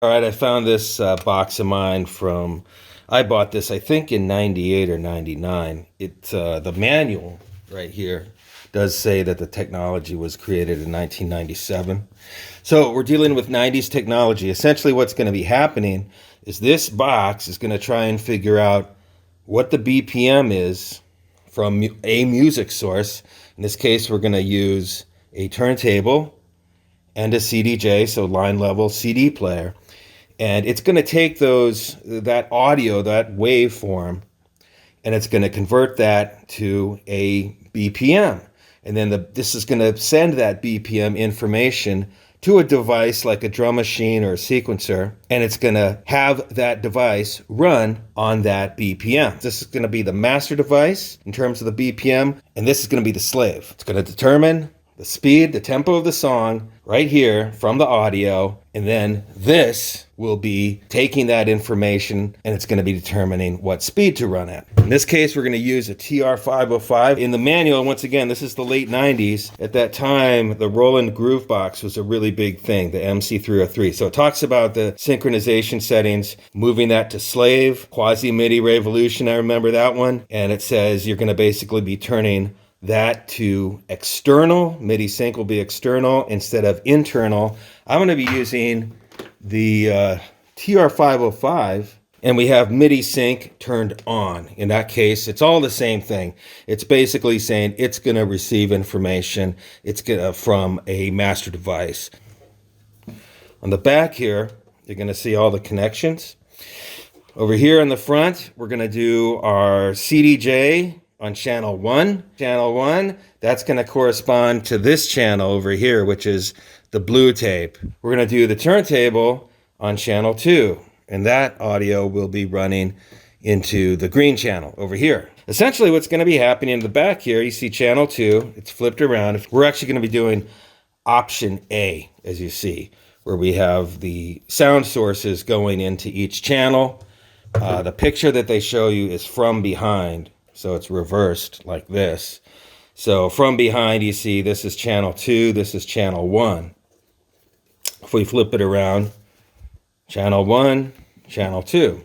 All right, I found this box of mine from, I bought this, I think, in 98 or 99. The manual right here does say that the technology was created in 1997. So we're dealing with 90s technology. Essentially what's going to be happening is this box is going to try and figure out what the BPM is from a music source. In this case, we're going to use a turntable and a CDJ, so line level CD player. And it's going to take that audio, that waveform, and it's going to convert that to a BPM. And then this is going to send that BPM information to a device like a drum machine or a sequencer, and it's going to have that device run on that BPM. This is going to be the master device in terms of the BPM, and this is going to be the slave. It's going to determine the speed, the tempo of the song right here from the audio, and then this will be taking that information and it's going to be determining what speed to run at. In this case, we're going to use a TR-505. In the manual, once again, this is the late 90s. At that time, the Roland Groove Box was a really big thing, the MC303. So it talks about the synchronization settings, moving that to slave, quasi-MIDI revolution, I remember that one. And it says you're going to basically be turning that to external. MIDI sync will be external instead of internal. I'm going to be using the TR-505, and we have MIDI sync turned on. In that case, it's all the same thing. It's basically saying it's going to receive information from a master device. On the back here, you're going to see all the connections. Over here in the front, we're going to do our CDJ on channel 1. Channel 1, that's going to correspond to this channel over here, which is the blue tape. We're going to do the turntable on channel 2, and that audio will be running into the green channel over here. Essentially what's going to be happening in the back here, you see channel 2, it's flipped around. We're actually going to be doing option A, as you see, where we have the sound sources going into each channel. The picture that they show you is from behind, so it's reversed like this. So from behind, you see this is channel 2, this is channel 1. If we flip it around, channel 1, channel 2.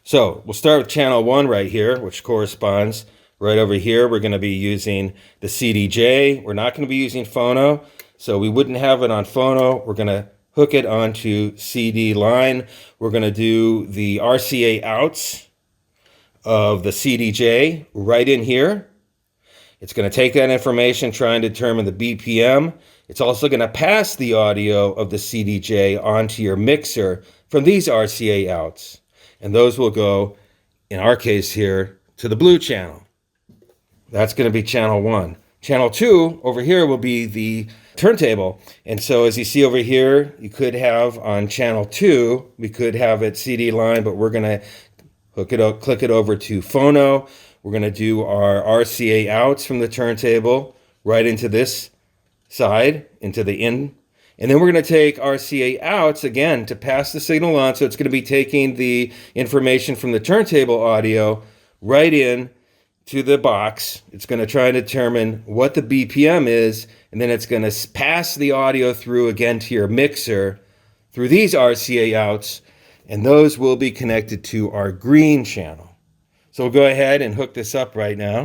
So we'll start with channel 1 right here, which corresponds right over here. We're going to be using the CDJ. We're not going to be using phono, so we wouldn't have it on phono. We're going to hook it onto CD line. We're going to do the RCA outs of the CDJ right in here. It's going to take that information, try and determine the BPM. It's also going to pass the audio of the CDJ onto your mixer from these RCA outs. And those will go, in our case here, to the blue channel. That's going to be channel 1. Channel 2 over here will be the turntable. And so as you see over here, you could have on channel 2, we could have it CD line, but we're going to hook it up, click it over to phono. We're going to do our RCA outs from the turntable right into this side, into the in. And then we're going to take RCA outs again to pass the signal on. So it's going to be taking the information from the turntable audio right in to the box. It's going to try and determine what the BPM is. And then it's going to pass the audio through again to your mixer through these RCA outs. And those will be connected to our green channel. So we'll go ahead and hook this up right now.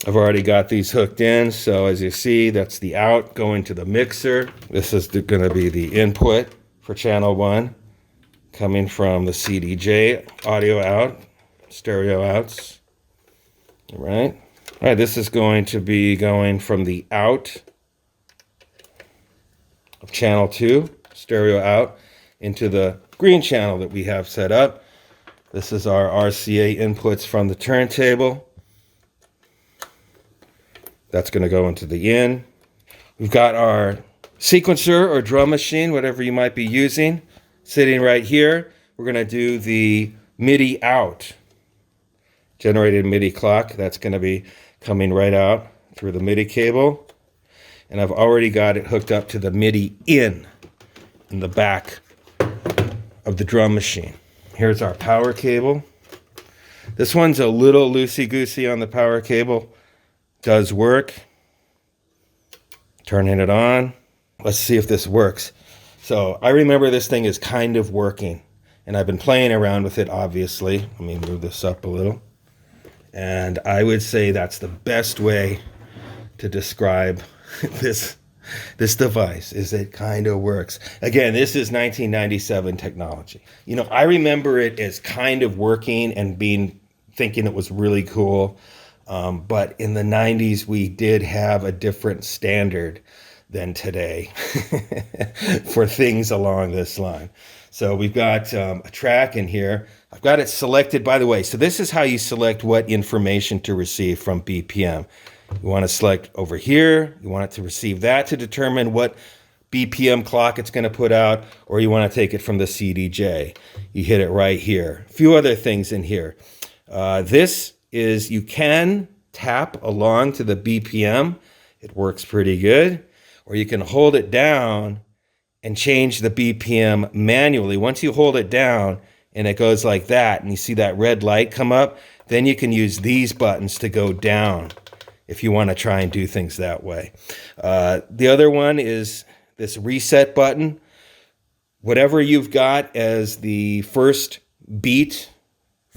I've already got these hooked in. So as you see, that's the out going to the mixer. This is going to be the input for channel 1 coming from the CDJ audio out, stereo outs. All right. All right, this is going to be going from the out of channel 2, stereo out, into the green channel that we have set up. This is our RCA inputs from the turntable. That's going to go into the in. We've got our sequencer or drum machine, whatever you might be using, sitting right here. We're going to do the MIDI out. Generated MIDI clock. That's going to be coming right out through the MIDI cable. And I've already got it hooked up to the MIDI in the back of the drum machine. Here's our power cable. This one's a little loosey-goosey on the power cable. Does work. Turning it on. Let's see if this works. So I remember this thing is kind of working, and I've been playing around with it, obviously. Let me move this up a little. And I would say that's the best way to describe this device, is it kind of works. Again, this is 1997 technology. You know, I remember it as kind of working and thinking it was really cool. But in the 90s, we did have a different standard than today for things along this line. So we've got a track in here. I've got it selected, by the way. So this is how you select what information to receive from BPM. You want to select over here. You want it to receive that to determine what BPM clock it's going to put out, or you want to take it from the CDJ. You hit it right here. A few other things in here. This is, you can tap along to the BPM. It works pretty good. Or you can hold it down and change the BPM manually. Once you hold it down and it goes like that, and you see that red light come up, then you can use these buttons to go down if you want to try and do things that way. The other one is this reset button. Whatever you've got as the first beat,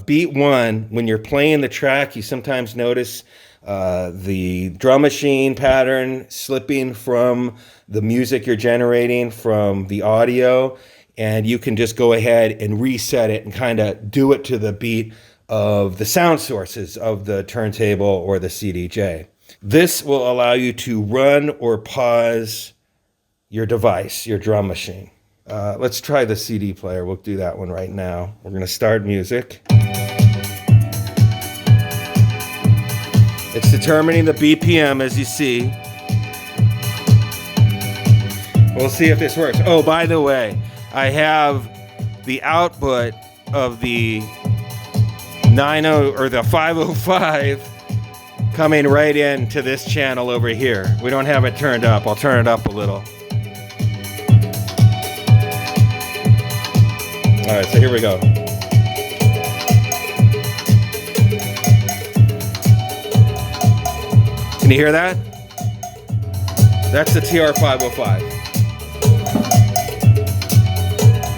beat one, when you're playing the track, you sometimes notice the drum machine pattern slipping from the music you're generating from the audio, and you can just go ahead and reset it and kind of do it to the beat of the sound sources of the turntable or the CDJ. This will allow you to run or pause your device, your drum machine. Let's try the CD player. We'll do that one right now. We're going to start music. It's determining the BPM, as you see. We'll see if this works. Oh, by the way, I have the output of the 90 or the 505 coming right into this channel over here. We don't have it turned up. I'll turn it up a little. All right, so here we go. Can you hear that? That's the TR-505.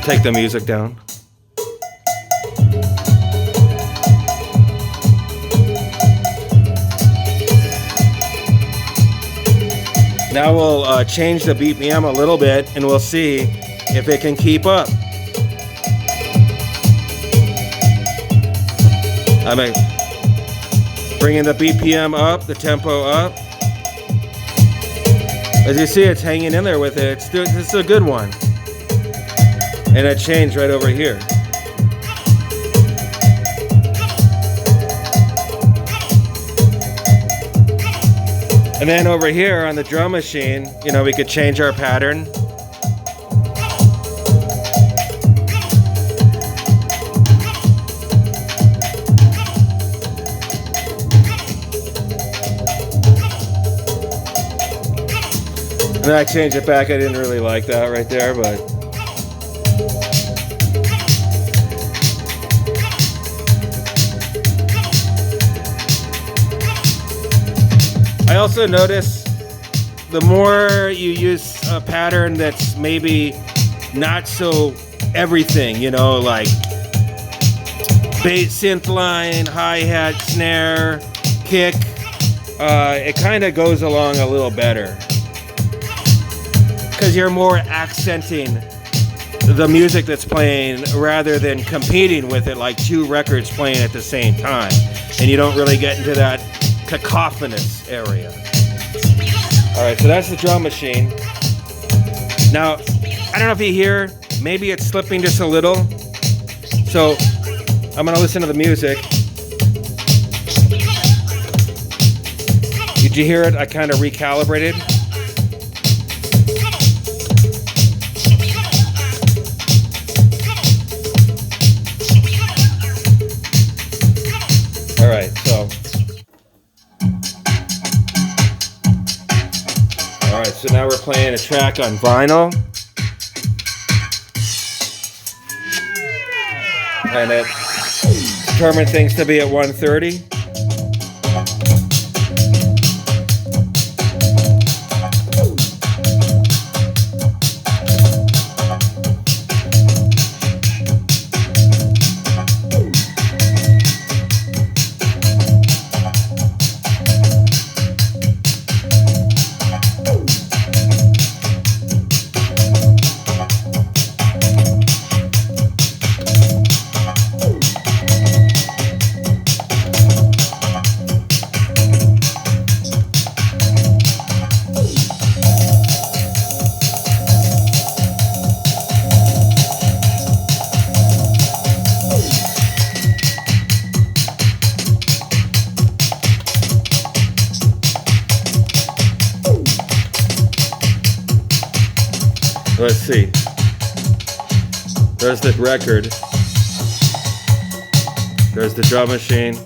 Take the music down. Now we'll change the BPM a little bit, and we'll see if it can keep up. I mean, bringing the BPM up, the tempo up. As you see, it's hanging in there with it. It's a good one. And it changed right over here. And then over here on the drum machine, you know, we could change our pattern. And then I changed it back. I didn't really like that right there, but I also notice the more you use a pattern that's maybe not so everything, you know, like bass, synth line, hi-hat, snare, kick, it kind of goes along a little better because you're more accenting the music that's playing rather than competing with it like two records playing at the same time, and you don't really get into that cacophonous area. All right, so that's the drum machine. Now, I don't know if you hear, maybe it's slipping just a little. So I'm gonna listen to the music. Did you hear it? I kind of recalibrated. All right, so now we're playing a track on vinyl. And it determined things to be at 130. Let's see. There's the record. There's the drum machine.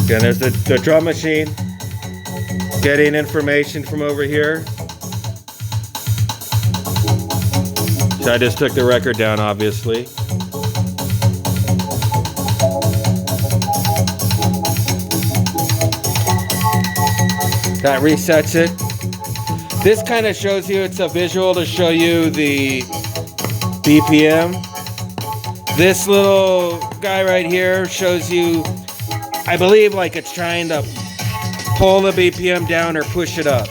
Again, there's the drum machine, getting information from over here. So I just took the record down, obviously. That resets it. This kind of shows you, it's a visual to show you the BPM. This little guy right here shows you, I believe, like it's trying to pull the BPM down or push it up.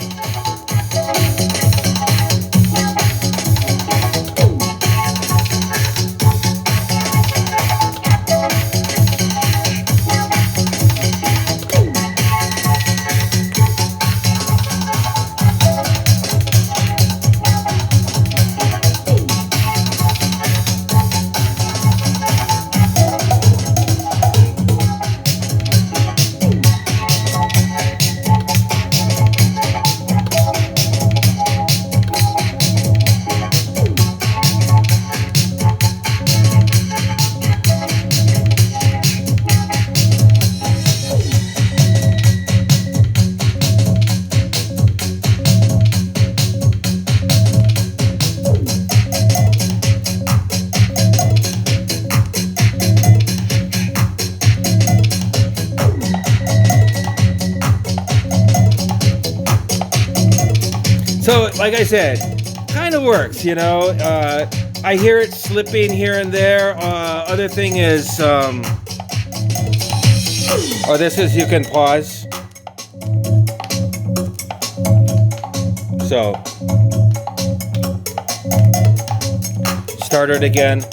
So, like I said, kind of works, you know. I hear it slipping here and there. Other thing is, this is, you can pause. So, start it again.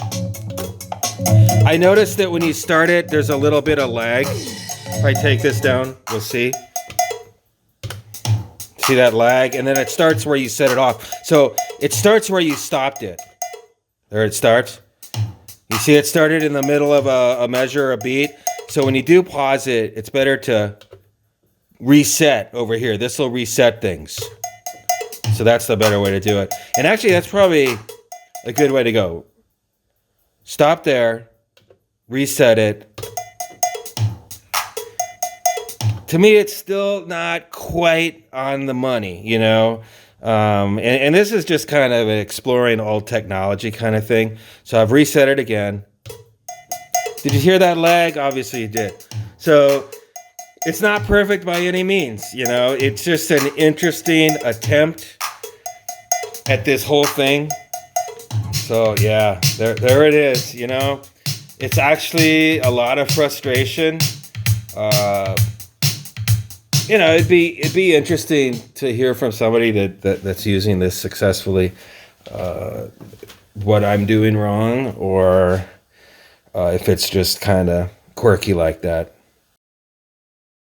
I noticed that when you start it, there's a little bit of lag. If I take this down, we'll see. See that lag? And then it starts where you set it off. So it starts where you stopped it. There it starts. You see it started in the middle of a measure or a beat. So when you do pause it, it's better to reset over here. This will reset things. So that's the better way to do it. And actually, that's probably a good way to go. Stop there. Reset it. To me, it's still not quite on the money, you know. And this is just kind of an exploring old technology kind of thing. So I've reset it again. Did you hear that lag? Obviously you did. So it's not perfect by any means, you know. It's just an interesting attempt at this whole thing. So yeah, there it is, you know. It's actually a lot of frustration. You know, it'd be interesting to hear from somebody that's using this successfully, what I'm doing wrong, or if it's just kind of quirky like that.